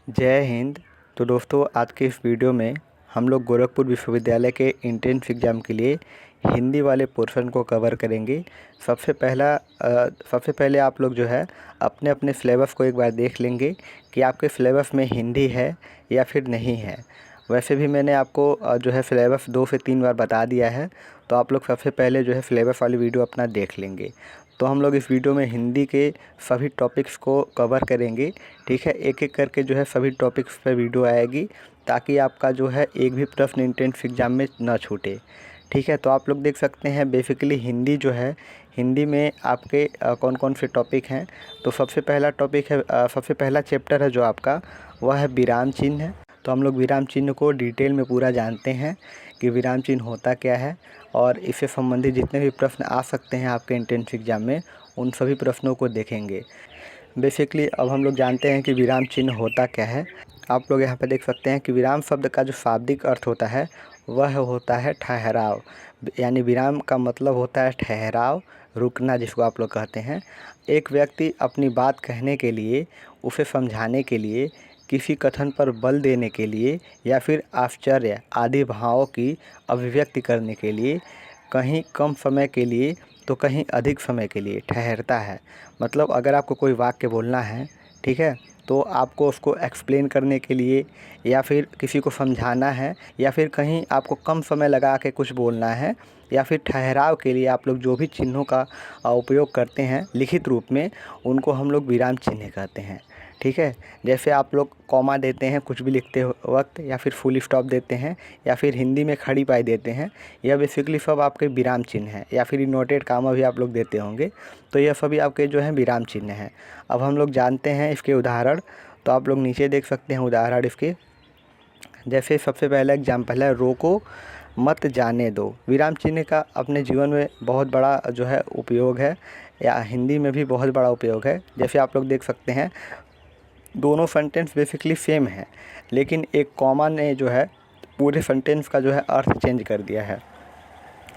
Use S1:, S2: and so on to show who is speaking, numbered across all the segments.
S1: जय हिंद। तो दोस्तों, आज के इस वीडियो में हम लोग गोरखपुर विश्वविद्यालय के एंट्रेंस एग्ज़ाम के लिए हिंदी वाले पोर्शन को कवर करेंगे। सबसे पहले आप लोग जो है अपने अपने सिलेबस को एक बार देख लेंगे कि आपके सिलेबस में हिंदी है या फिर नहीं है। वैसे भी मैंने आपको जो है सिलेबस 2 से 3 बार बता दिया है, तो आप लोग सबसे पहले जो है सिलेबस वाली वीडियो अपना देख लेंगे। तो हम लोग इस वीडियो में हिंदी के सभी टॉपिक्स को कवर करेंगे। ठीक है, एक एक करके जो है सभी टॉपिक्स पे वीडियो आएगी, ताकि आपका जो है एक भी प्रश्न एंट्रेंस एग्ज़ाम में ना छूटे। ठीक है, तो आप लोग देख सकते हैं बेसिकली हिंदी जो है, हिंदी में आपके कौन कौन से टॉपिक हैं। तो सबसे पहला टॉपिक है, सबसे पहला चैप्टर है जो आपका, वह है विराम चिन्ह है। तो हम लोग विराम चिन्ह को डिटेल में पूरा जानते हैं कि विराम चिन्ह होता क्या है, और इससे संबंधित जितने भी प्रश्न आ सकते हैं आपके एंट्रेंस एग्ज़ाम में, उन सभी प्रश्नों को देखेंगे। बेसिकली अब हम लोग जानते हैं कि विराम चिन्ह होता क्या है। आप लोग यहाँ पे देख सकते हैं कि विराम शब्द का जो शाब्दिक अर्थ होता है वह होता है ठहराव। यानी विराम का मतलब होता है ठहराव, रुकना, जिसको आप लोग कहते हैं। एक व्यक्ति अपनी बात कहने के लिए, उसे समझाने के लिए, किसी कथन पर बल देने के लिए, या फिर आश्चर्य आदि भावों की अभिव्यक्ति करने के लिए कहीं कम समय के लिए तो कहीं अधिक समय के लिए ठहरता है। मतलब अगर आपको कोई वाक्य बोलना है, ठीक है, तो आपको उसको एक्सप्लेन करने के लिए, या फिर किसी को समझाना है, या फिर कहीं आपको कम समय लगा के कुछ बोलना है, या फिर ठहराव के लिए आप लोग जो भी चिन्हों का उपयोग करते हैं लिखित रूप में, उनको हम लोग विराम चिन्ह कहते हैं। ठीक है, जैसे आप लोग कॉमा देते हैं कुछ भी लिखते वक्त, या फिर फुल स्टॉप देते हैं, या फिर हिंदी में खड़ी पाई देते हैं, यह बेसिकली सब आपके विराम चिन्ह हैं। या फिर इनवर्टेड कामा भी आप लोग देते होंगे, तो यह सभी आपके जो हैं विराम चिन्ह हैं। अब हम लोग जानते हैं इसके उदाहरण। तो आप लोग नीचे देख सकते हैं उदाहरण इसके। जैसे सबसे पहला एग्जाम्पल है, रोको मत जाने दो। विराम चिन्ह का अपने जीवन में बहुत बड़ा जो है उपयोग है, या हिंदी में भी बहुत बड़ा उपयोग है। जैसे आप लोग देख सकते हैं, दोनों सेंटेंस बेसिकली सेम है, लेकिन एक कॉमा ने जो है पूरे सेंटेंस का जो है अर्थ चेंज कर दिया है।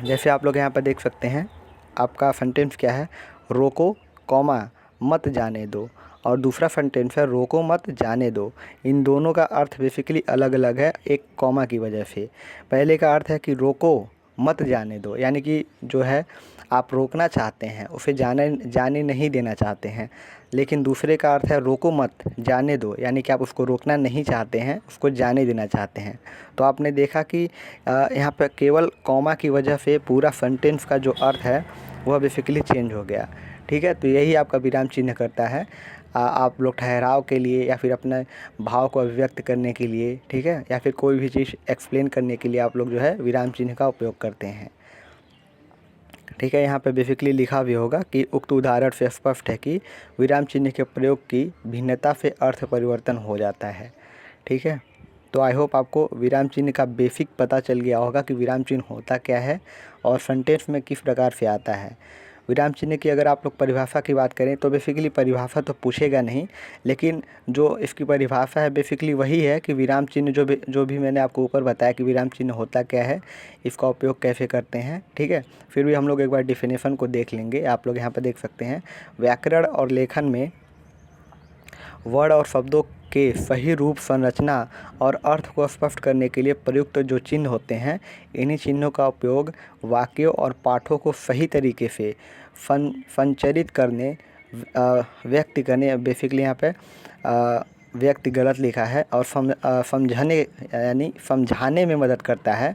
S1: जैसे आप लोग यहाँ पर देख सकते हैं, आपका सेंटेंस क्या है, रोको कॉमा मत जाने दो, और दूसरा सेंटेंस है रोको मत जाने दो। इन दोनों का अर्थ बेसिकली अलग अलग है, एक कॉमा की वजह से। पहले का अर्थ है कि रोको मत जाने दो, यानी कि जो है आप रोकना चाहते हैं, उसे जाने नहीं देना चाहते हैं। लेकिन दूसरे का अर्थ है रोको मत जाने दो, यानी कि आप उसको रोकना नहीं चाहते हैं, उसको जाने देना चाहते हैं। तो आपने देखा कि यहाँ पर केवल कॉमा की वजह से पूरा सेंटेंस का जो अर्थ है वह बेसिकली चेंज हो गया। ठीक है, तो यही आपका विराम चिन्ह करता है। आप लोग ठहराव के लिए, या फिर अपने भाव को अभिव्यक्त करने के लिए, ठीक है, या फिर कोई भी चीज़ एक्सप्लेन करने के लिए आप लोग जो है विराम चिन्ह का उपयोग करते हैं। ठीक है, यहाँ पे बेसिकली लिखा भी होगा कि उक्त उदाहरण से स्पष्ट है कि विराम चिन्ह के प्रयोग की भिन्नता से अर्थ परिवर्तन हो जाता है। ठीक है, तो आई होप आपको विराम चिन्ह का बेसिक पता चल गया होगा कि विराम चिन्ह होता क्या है और सेंटेंस में किस प्रकार से आता है। विराम चिन्ह की अगर आप लोग परिभाषा की बात करें, तो बेसिकली परिभाषा तो पूछेगा नहीं, लेकिन जो इसकी परिभाषा है बेसिकली वही है कि विराम चिन्ह जो भी मैंने आपको ऊपर बताया कि विराम चिन्ह होता क्या है, इसका उपयोग कैसे करते हैं। ठीक है, फिर भी हम लोग एक बार डिफिनेशन को देख लेंगे। आप लोग यहाँ पर देख सकते हैं, व्याकरण और लेखन में वर्ड और शब्दों के सही रूप, संरचना और अर्थ को स्पष्ट करने के लिए प्रयुक्त जो चिन्ह होते हैं, इन्हीं चिन्हों का उपयोग वाक्यों और पाठों को सही तरीके से संचरित करने, व्यक्त करने, बेसिकली यहाँ पे व्यक्ति गलत लिखा है, और समझाने यानी समझाने में मदद करता है।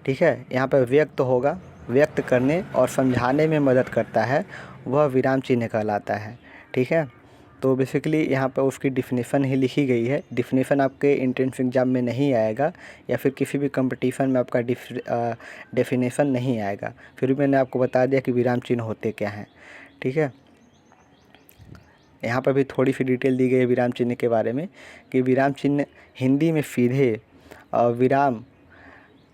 S1: ठीक है, यहाँ पर व्यक्त होगा, व्यक्त करने और समझाने में मदद करता है, वह विराम चिन्ह कहलाता है। ठीक है, तो बेसिकली यहाँ पर उसकी डिफिनेशन ही लिखी गई है। डिफिनेशन आपके एंट्रेंस एग्ज़ाम में नहीं आएगा, या फिर किसी भी कंपटीशन में आपका डेफिनेशन नहीं आएगा। फिर भी मैंने आपको बता दिया कि विराम चिन्ह होते क्या हैं। ठीक है, यहाँ पर भी थोड़ी सी डिटेल दी गई है विराम चिन्ह के बारे में, कि विराम चिन्ह हिंदी में सीधे विराम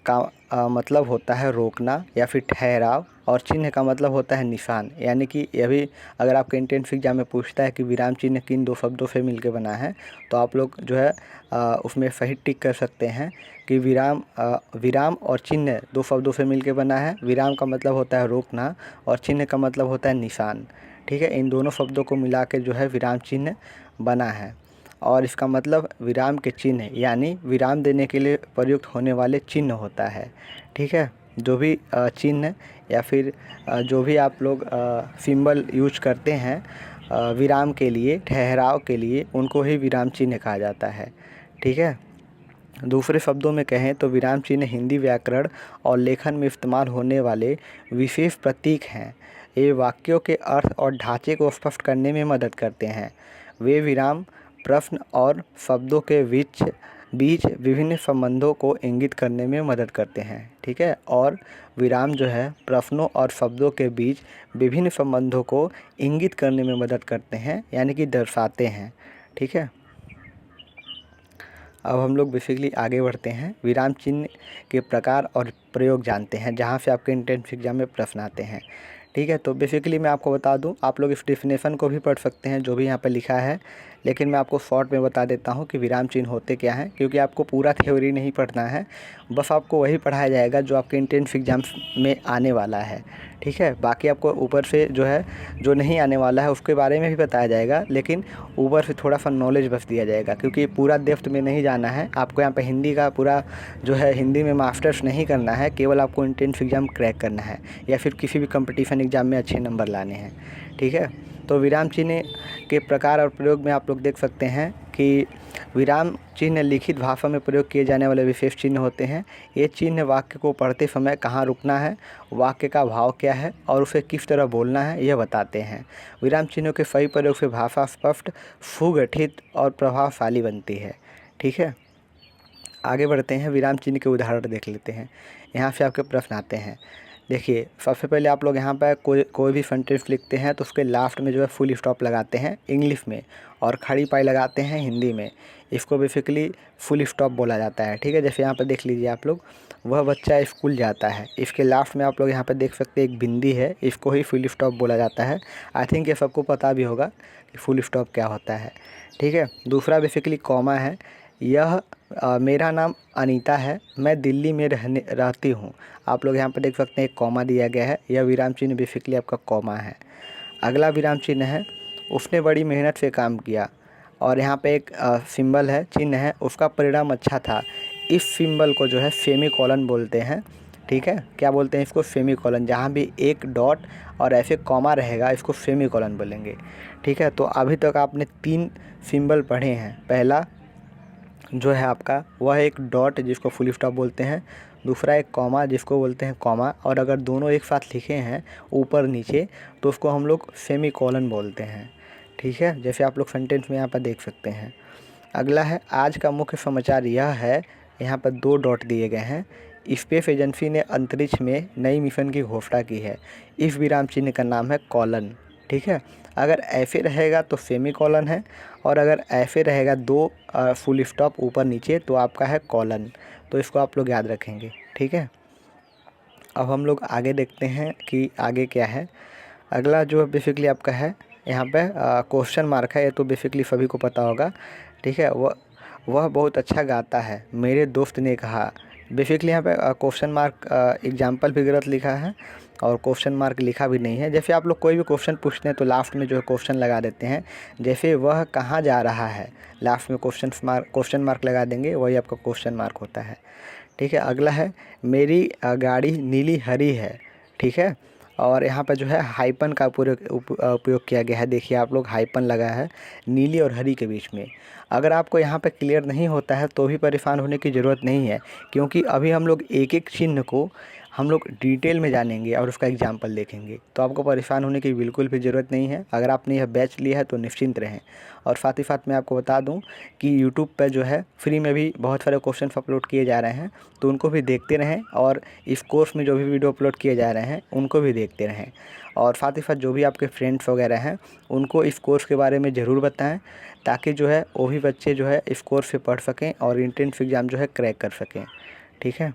S1: का मतलब होता है रोकना या फिर ठहराव, और चिन्ह का मतलब होता है निशान। यानी कि यह भी अगर आपके एंट्रेंस एग्जाम में पूछता है कि विराम चिन्ह किन दो शब्दों से मिलकर बना है, तो आप लोग जो है उसमें सही टिक कर सकते हैं कि विराम और चिन्ह दो शब्दों से मिलकर बना है। विराम का मतलब होता है रोकना, और चिन्ह का मतलब होता है निशान। ठीक है, इन दोनों शब्दों को मिला के जो है विराम चिन्ह बना है। और इसका मतलब विराम के चिन्ह यानी विराम देने के लिए प्रयुक्त होने वाले चिन्ह होता है। ठीक है, जो भी चिन्ह या फिर जो भी आप लोग सिंबल यूज करते हैं विराम के लिए, ठहराव के लिए, उनको ही विराम चिन्ह कहा जाता है। ठीक है, दूसरे शब्दों में कहें तो विराम चिन्ह हिंदी व्याकरण और लेखन में इस्तेमाल होने वाले विशेष प्रतीक हैं। ये वाक्यों के अर्थ और ढांचे को स्पष्ट करने में मदद करते हैं। वे विराम प्रश्न और शब्दों के बीच विभिन्न संबंधों को इंगित करने में मदद करते हैं। ठीक है, और विराम जो है प्रश्नों और शब्दों के बीच विभिन्न संबंधों को इंगित करने में मदद करते हैं, यानी कि दर्शाते हैं। ठीक है, अब हम लोग बेसिकली आगे बढ़ते हैं, विराम चिन्ह के प्रकार और प्रयोग जानते हैं, जहाँ से आपके एंट्रेंस एग्जाम में प्रश्न आते हैं। ठीक है, तो बेसिकली मैं आपको बता दूं, आप लोग इस डेफिनेशन को भी पढ़ सकते हैं जो भी यहाँ पर लिखा है, लेकिन मैं आपको शॉर्ट में बता देता हूँ कि विराम चिन्ह होते क्या हैं, क्योंकि आपको पूरा थ्योरी नहीं पढ़ना है, बस आपको वही पढ़ाया जाएगा जो आपके एंट्रेंस एग्जाम में आने वाला है। ठीक है, बाकी आपको ऊपर से जो है जो नहीं आने वाला है उसके बारे में भी बताया जाएगा, लेकिन ऊपर से थोड़ा सा नॉलेज बस दिया जाएगा, क्योंकि पूरा डेप्थ में नहीं जाना है आपको। यहाँ पे हिंदी का पूरा जो है हिंदी में मास्टर्स नहीं करना है, केवल आपको एंट्रेंस एग्ज़ाम क्रैक करना है या फिर किसी भी कंपटीशन एग्ज़ाम में अच्छे नंबर लाने हैं। ठीक है, तो विराम चिन्ह के प्रकार और प्रयोग में आप लोग देख सकते हैं कि विराम चिन्ह लिखित भाषा में प्रयोग किए जाने वाले विशेष चिन्ह होते हैं। ये चिन्ह वाक्य को पढ़ते समय कहाँ रुकना है, वाक्य का भाव क्या है और उसे किस तरह बोलना है, यह बताते हैं। विराम चिन्हों के सही प्रयोग से भाषा स्पष्ट, सुगठित और प्रभावशाली बनती है। ठीक है, आगे बढ़ते हैं, विराम चिन्ह के उदाहरण देख लेते हैं। यहाँ से आपके प्रश्न आते हैं। देखिए, सबसे पहले आप लोग यहाँ पर कोई भी सेंटेंस लिखते हैं तो उसके लास्ट में जो है फुल स्टॉप लगाते हैं इंग्लिश में, और खड़ी पाई लगाते हैं हिंदी में। इसको बेसिकली फुल स्टॉप बोला जाता है। ठीक है, जैसे यहाँ पर देख लीजिए आप लोग, वह बच्चा स्कूल जाता है, इसके लास्ट में आप लोग यहाँ पर देख सकते हैं एक बिंदी है, इसको ही फुल स्टॉप बोला जाता है। आई थिंक ये सबको पता भी होगा कि फुल स्टॉप क्या होता है। ठीक है, दूसरा बेसिकली कॉमा है। यह मेरा नाम अनीता है, मैं दिल्ली में रहती हूँ। आप लोग यहाँ पर देख सकते हैं एक कॉमा दिया गया है, यह विराम चिन्ह बेसिकली आपका कॉमा है। अगला विराम चिन्ह है, उसने बड़ी मेहनत से काम किया, और यहाँ पे एक सिंबल है, चिन्ह है, उसका परिणाम अच्छा था। इस सिंबल को जो है सेमीकोलन बोलते हैं। ठीक है, क्या बोलते हैं इसको? सेमीकोलन। जहाँ भी एक डॉट और ऐसे कॉमा रहेगा इसको सेमीकोलन बोलेंगे। ठीक है, तो अभी तक आपने 3 सिंबल पढ़े हैं। पहला जो है आपका वह एक डॉट जिसको फुल स्टॉप बोलते हैं, दूसरा एक कॉमा जिसको बोलते हैं कॉमा, और अगर दोनों एक साथ लिखे हैं ऊपर नीचे तो उसको हम लोग सेमीकोलन बोलते हैं। ठीक है, जैसे आप लोग सेंटेंस में यहाँ पर देख सकते हैं। अगला है, आज का मुख्य समाचार यह है, यहाँ पर 2 डॉट दिए गए हैं। स्पेस एजेंसी ने अंतरिक्ष में नई मिशन की घोषणा की है। इस विराम चिन्ह का नाम है कॉलन। ठीक है, अगर ऐसे रहेगा तो सेमीकोलन है, और अगर ऐसे रहेगा 2 फुल स्टॉप ऊपर नीचे तो आपका है कॉलन। तो इसको आप लोग याद रखेंगे। ठीक है, अब हम लोग आगे देखते हैं कि आगे क्या है। अगला जो बेसिकली आपका है यहाँ पे क्वेश्चन मार्क है, ये तो बेसिकली सभी को पता होगा। ठीक है, वह बहुत अच्छा गाता है, मेरे दोस्त ने कहा। बेसिकली यहाँ पे क्वेश्चन मार्क एग्जाम्पल भी गलत लिखा है और क्वेश्चन मार्क लिखा भी नहीं है। जैसे आप लोग कोई भी क्वेश्चन पूछते हैं तो लास्ट में जो है क्वेश्चन लगा देते हैं, जैसे वह कहाँ जा रहा है, लास्ट में क्वेश्चन मार्क लगा देंगे, वही आपका क्वेश्चन मार्क होता है। ठीक है, अगला है, मेरी गाड़ी नीली हरी है। ठीक है, और यहाँ पर जो है हाइपन का उपयोग किया गया है। देखिए आप लोग, हाइपन लगा है नीली और हरी के बीच में। अगर आपको यहाँ पे क्लियर नहीं होता है तो भी परेशान होने की ज़रूरत नहीं है, क्योंकि अभी हम लोग एक एक चिन्ह को हम लोग डिटेल में जानेंगे और उसका एग्जाम्पल देखेंगे, तो आपको परेशान होने की बिल्कुल भी ज़रूरत नहीं है। अगर आपने यह बैच लिया है तो निश्चिंत रहें। और साथ ही साथ मैं आपको बता दूं कि यूट्यूब पर जो है फ्री में भी बहुत सारे क्वेश्चन अपलोड किए जा रहे हैं, तो उनको भी देखते रहें, और इस कोर्स में जो भी वीडियो अपलोड किए जा रहे हैं उनको भी देखते रहें। और साथ ही साथ जो भी आपके फ्रेंड्स वगैरह हैं उनको इस कोर्स के बारे में ज़रूर बताएं, ताकि जो है वो भी बच्चे जो है इस कोर्स से पढ़ सकें और एंट्रेंस एग्ज़ाम जो है क्रैक कर सकें। ठीक है।